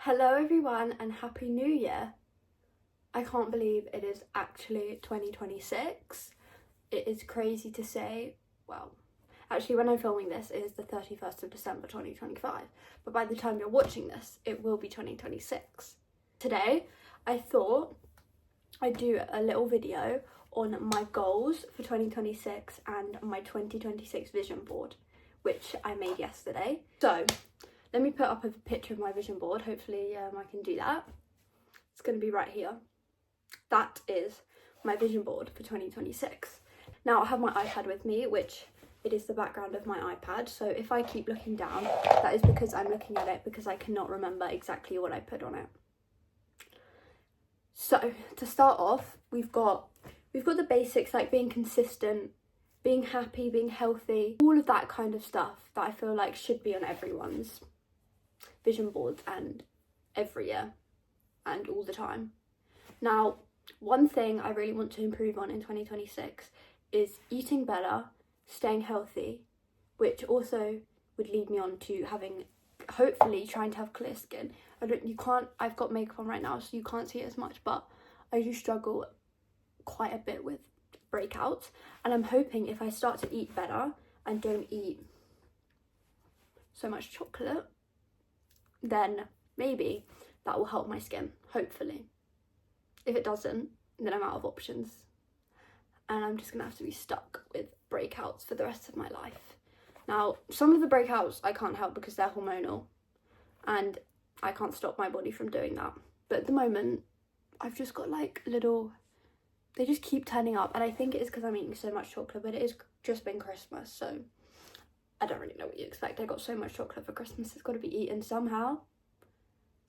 Hello everyone and Happy New Year. I can't believe it is actually 2026. It is crazy to say. Well, actually when I'm filming this it is the 31st of December 2025, but by the time you're watching this it will be 2026. Today I thought I'd do a little video on my goals for 2026 and my 2026 vision board, which I made yesterday. So let me put up a picture of my vision board. Hopefully I can do that. It's going to be right here. That is my vision board for 2026. Now I have my iPad with me, which it is the background of my iPad. So if I keep looking down, that is because I'm looking at it because I cannot remember exactly what I put on it. So to start off, we've got the basics like being consistent, being happy, being healthy, all of that kind of stuff that I feel like should be on everyone's vision boards and every year and all the time. Now, one thing I really want to improve on in 2026 is eating better, staying healthy, which also would lead me on to hopefully trying to have clear skin. I've got makeup on right now so you can't see it as much, but I do struggle quite a bit with breakouts, and I'm hoping if I start to eat better and don't eat so much chocolate, then maybe that will help my skin, hopefully. If it doesn't, then I'm out of options and I'm just gonna have to be stuck with breakouts for the rest of my life. Now, some of the breakouts I can't help because they're hormonal and I can't stop my body from doing that. But at the moment, I've just got like they just keep turning up, and I think it is because I'm eating so much chocolate, but it is just been Christmas, so I don't really know what you expect. I got so much chocolate for Christmas, it's got to be eaten somehow.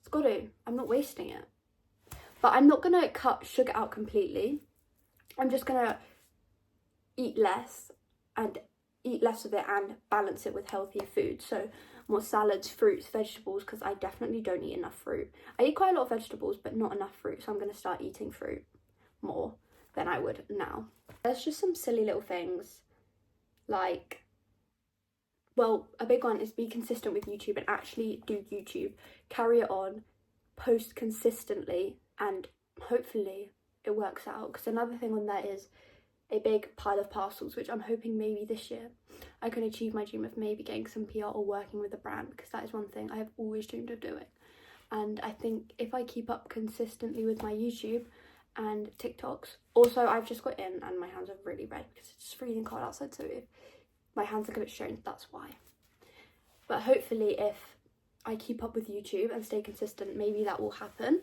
It's got to. I'm not wasting it. But I'm not going to cut sugar out completely. I'm just going to eat less of it and balance it with healthier food. So more salads, fruits, vegetables, because I definitely don't eat enough fruit. I eat quite a lot of vegetables, but not enough fruit. So I'm going to start eating fruit more than I would now. There's just some silly little things like, well, a big one is be consistent with YouTube and actually do YouTube. Carry it on, post consistently, and hopefully it works out. Because another thing on there is a big pile of parcels, which I'm hoping maybe this year I can achieve my dream of maybe getting some PR or working with a brand, because that is one thing I have always dreamed of doing. And I think if I keep up consistently with my YouTube and TikToks, also I've just got in and my hands are really red because it's freezing cold outside, so if my hands look a bit strange, that's why. But hopefully if I keep up with YouTube and stay consistent, maybe that will happen.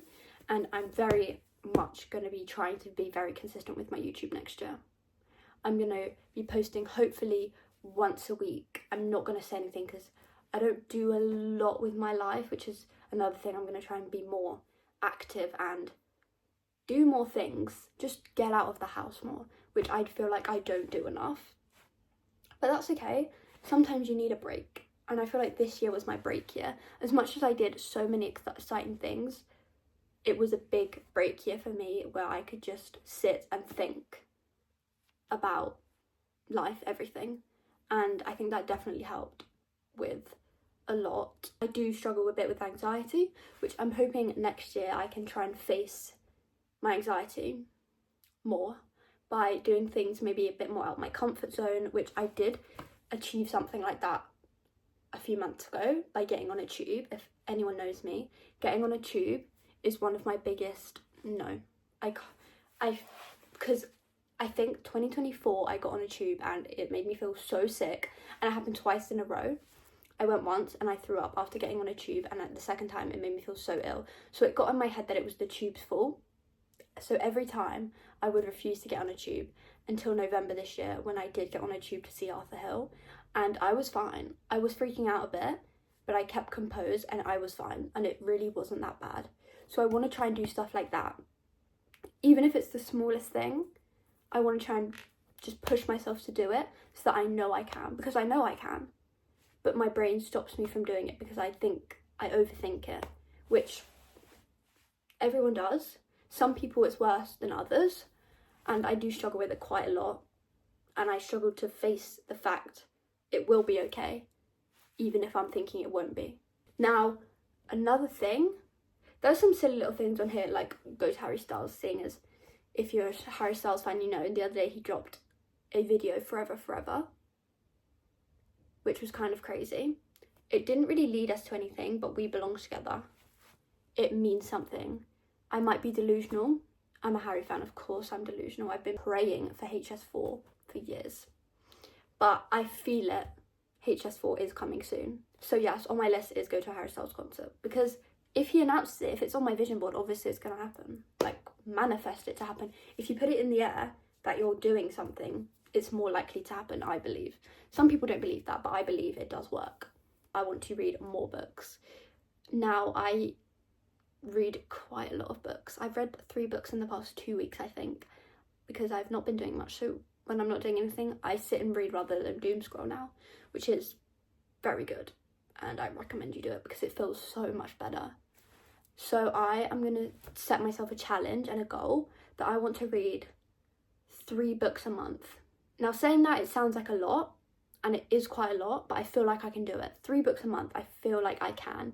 And I'm very much going to be trying to be very consistent with my YouTube next year. I'm going to be posting hopefully once a week. I'm not going to say anything because I don't do a lot with my life, which is another thing. I'm going to try and be more active and do more things. Just get out of the house more, which I feel like I don't do enough. But that's okay. Sometimes you need a break. And I feel like this year was my break year. As much as I did so many exciting things, it was a big break year for me where I could just sit and think about life, everything. And I think that definitely helped with a lot. I do struggle a bit with anxiety, which I'm hoping next year I can try and face my anxiety more by doing things maybe a bit more out of my comfort zone, which I did achieve something like that a few months ago by getting on a tube. If anyone knows me, getting on a tube is one of my biggest because I think 2024 I got on a tube and it made me feel so sick, and it happened twice in a row. I went once and I threw up after getting on a tube, and at the second time it made me feel so ill, so it got in my head that it was the tube's fault. So every time I would refuse to get on a tube until November this year, when I did get on a tube to see Arthur Hill, and I was fine. I was freaking out a bit, but I kept composed and I was fine, and it really wasn't that bad. So I want to try and do stuff like that. Even if it's the smallest thing, I want to try and just push myself to do it so that I know I can, because I know I can. But my brain stops me from doing it because I overthink it, which everyone does. Some people it's worse than others, and I do struggle with it quite a lot. And I struggle to face the fact it will be okay, even if I'm thinking it won't be. Now, another thing There's some silly little things on here, like go to Harry Styles, seeing as if you're a Harry Styles fan, you know, the other day he dropped a video, Forever Forever, which was kind of crazy. It didn't really lead us to anything, but we belong together. It means something. I might be delusional. I'm a Harry fan, of course I'm delusional. I've been praying for HS4 for years. But I feel it. HS4 is coming soon. So yes, on my list is go to a Harry Styles concert. Because if he announces it, if it's on my vision board, obviously it's going to happen. Like, manifest it to happen. If you put it in the air that you're doing something, it's more likely to happen, I believe. Some people don't believe that, but I believe it does work. I want to read more books. Now, I read quite a lot of books. I've read 3 books in the past 2 weeks, I think, because I've not been doing much. So when I'm not doing anything, I sit and read rather than doom scroll now, which is very good. And I recommend you do it because it feels so much better. So I am going to set myself a challenge and a goal that I want to read 3 books a month. Now, saying that, it sounds like a lot, and it is quite a lot, but I feel like I can do it. 3 books a month, I feel like I can.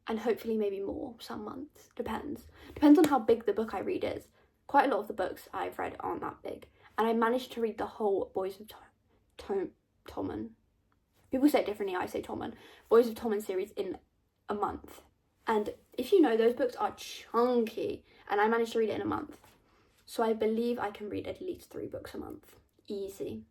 And hopefully maybe more some months, depends. Depends on how big the book I read is. Quite a lot of the books I've read aren't that big. And I managed to read the whole Boys of Tommen. People say it differently, I say Tommen. Boys of Tommen series in a month. And if you know, those books are chunky. And I managed to read it in a month. So I believe I can read at least 3 books a month. Easy.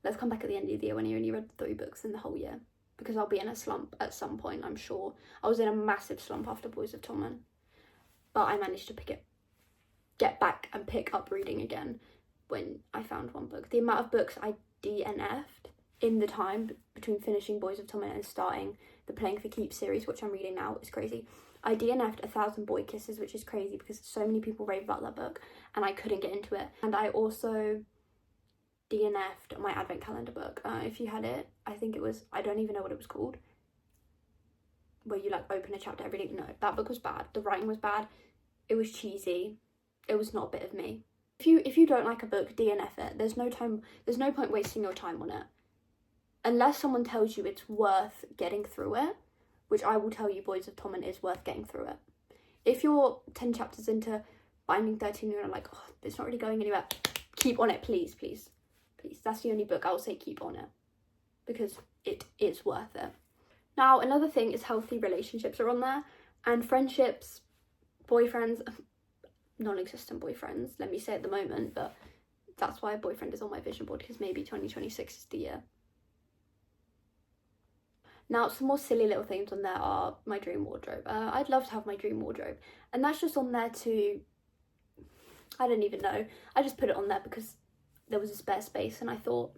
Let's come back at the end of the year when you only read 3 books in the whole year. Because I'll be in a slump at some point, I'm sure. I was in a massive slump after Boys of Tommen. But I managed to get back and pick up reading again when I found one book. The amount of books I DNF'd in the time between finishing Boys of Tommen and starting the Playing for Keeps series, which I'm reading now, is crazy. I DNF'd 1,000 Boy Kisses, which is crazy because so many people rave about that book and I couldn't get into it. And I also DNF'd my advent calendar book. If you had it, I think it was, I don't even know what it was called, where you like open a chapter every day. No, that book was bad. The writing was bad. It was cheesy. It was not a bit of me. If you don't like a book, DNF it. There's no point wasting your time on it. Unless someone tells you it's worth getting through it, which I will tell you Boys of Tommen is worth getting through it. If you're 10 chapters into Binding 13 and you're like, oh, it's not really going anywhere, keep on it, please, please, please. That's the only book I'll say keep on it, because it is worth it. Now, another thing is healthy relationships are on there, and friendships, boyfriends, non-existent boyfriends, let me say at the moment, but that's why a boyfriend is on my vision board, because maybe 2026 is the year. Now, some more silly little things on there are my dream wardrobe. I'd love to have my dream wardrobe, and that's just on there to, I don't even know, I just put it on there because there was a spare space and I thought,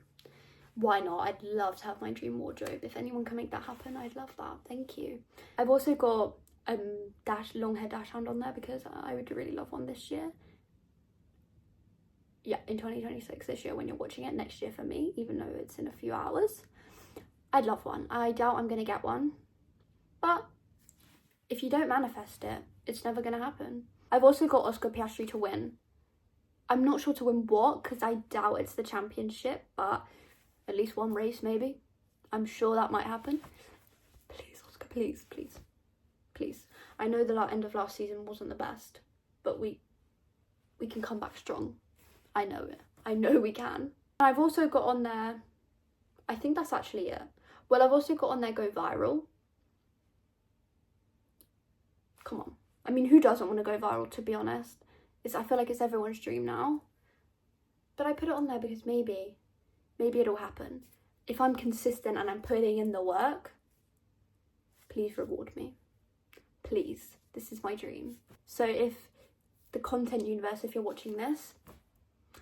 why not? I'd love to have my dream wardrobe. If anyone can make that happen, I'd love that. Thank you. I've also got long hair dash hand on there because I would really love one this year. Yeah, in 2026, this year when you're watching it, next year for me, even though it's in a few hours. I'd love one. I doubt I'm going to get one. But if you don't manifest it, it's never going to happen. I've also got Oscar Piastri to win. I'm not sure to win what, because I doubt it's the championship, but at least one race maybe. I'm sure that might happen. Please, Oscar, please, please, please. I know the end of last season wasn't the best, but we can come back strong. I know it. I know we can. I've also got on there, I think that's actually it. Well, I've also got on there go viral. Come on. I mean, who doesn't want to go viral, to be honest? I feel like it's everyone's dream now. But I put it on there because maybe it'll happen. If I'm consistent and I'm putting in the work, please reward me. Please. This is my dream. So if the content universe, if you're watching this,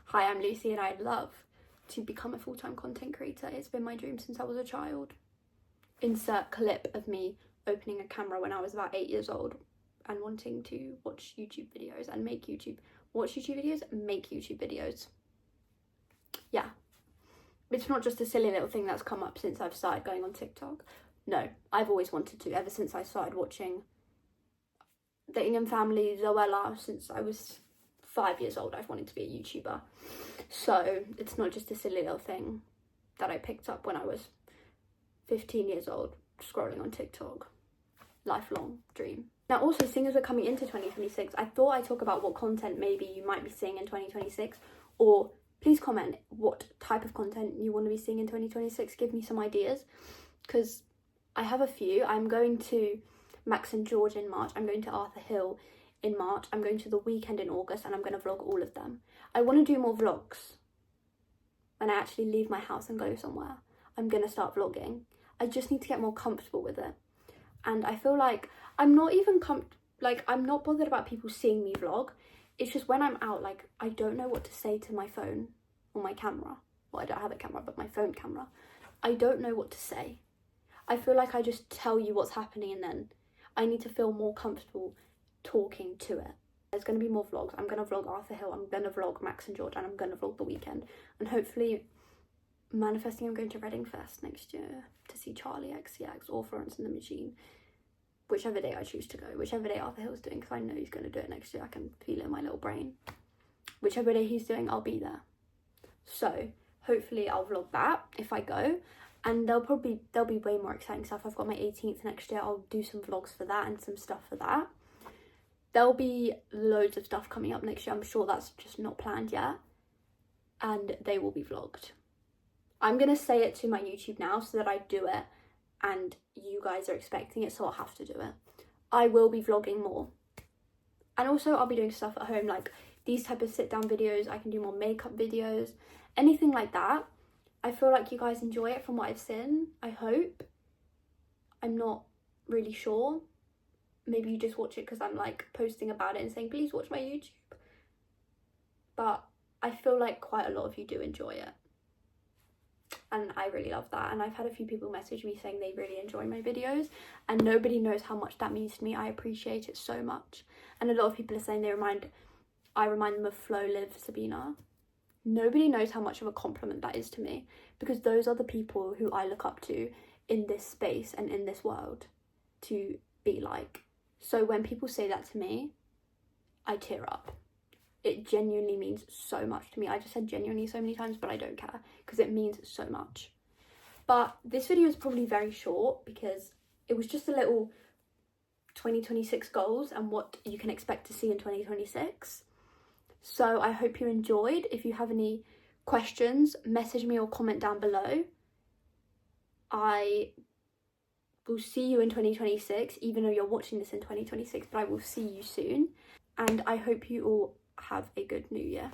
hi, I'm Lucy and I'd love to become a full-time content creator. It's been my dream since I was a child. Insert clip of me opening a camera when I was about 8 years old and wanting to watch YouTube videos and make YouTube. Watch YouTube videos, make YouTube videos. Yeah. It's not just a silly little thing that's come up since I've started going on TikTok. No, I've always wanted to, ever since I started watching Dating and Family, Zoella, since I was 5 years old, I've wanted to be a YouTuber. So it's not just a silly little thing that I picked up when I was 15 years old, scrolling on TikTok. lifelong dream. Now also, seeing as we're coming into 2026, I thought I'd talk about what content maybe you might be seeing in 2026, or please comment what type of content you want to be seeing in 2026. Give me some ideas, because I have a few. I'm going to Max and George in March. I'm going to Arthur Hill in March. I'm going to The Weekend in August, and I'm going to vlog all of them. I want to do more vlogs when I actually leave my house and go somewhere. I'm going to start vlogging. I just need to get more comfortable with it. And I feel like I'm not even I'm not bothered about people seeing me vlog. It's just when I'm out, like, I don't know what to say to my phone or my camera. Well, I don't have a camera, but my phone camera. I don't know what to say. I feel like I just tell you what's happening, and then I need to feel more comfortable talking to it. There's going to be more vlogs. I'm going to vlog Arthur Hill, I'm going to vlog Max and George, and I'm going to vlog The Weekend. And hopefully, manifesting, I'm going to Reading Fest next year to see Charlie XCX or Florence and the Machine. Whichever day I choose to go, whichever day Arthur Hill's doing, because I know he's going to do it next year. I can feel it in my little brain. Whichever day he's doing, I'll be there. So hopefully I'll vlog that if I go, and there'll be way more exciting stuff. I've got my 18th next year. I'll do some vlogs for that and some stuff for that. There'll be loads of stuff coming up next year. I'm sure that's just not planned yet, and they will be vlogged. I'm going to say it to my YouTube now so that I do it, and you guys are expecting it, so I'll have to do it. I will be vlogging more. And also I'll be doing stuff at home, like these type of sit down videos. I can do more makeup videos, anything like that. I feel like you guys enjoy it from what I've seen, I hope. I'm not really sure. Maybe you just watch it because I'm like posting about it and saying, please watch my YouTube. But I feel like quite a lot of you do enjoy it. And I really love that. And I've had a few people message me saying they really enjoy my videos, and nobody knows how much that means to me. I appreciate it so much. And a lot of people are saying I remind them of Flo, Liv, Sabina. Nobody knows how much of a compliment that is to me, because those are the people who I look up to in this space and in this world to be like. So when people say that to me, I tear up. It genuinely means so much to me. I just said genuinely so many times, but I don't care because it means so much. But this video is probably very short because it was just a little 2026 goals and what you can expect to see in 2026. So I hope you enjoyed. If you have any questions, message me or comment down below. I will see you in 2026, even though you're watching this in 2026, but I will see you soon. And I hope you all have a good new year.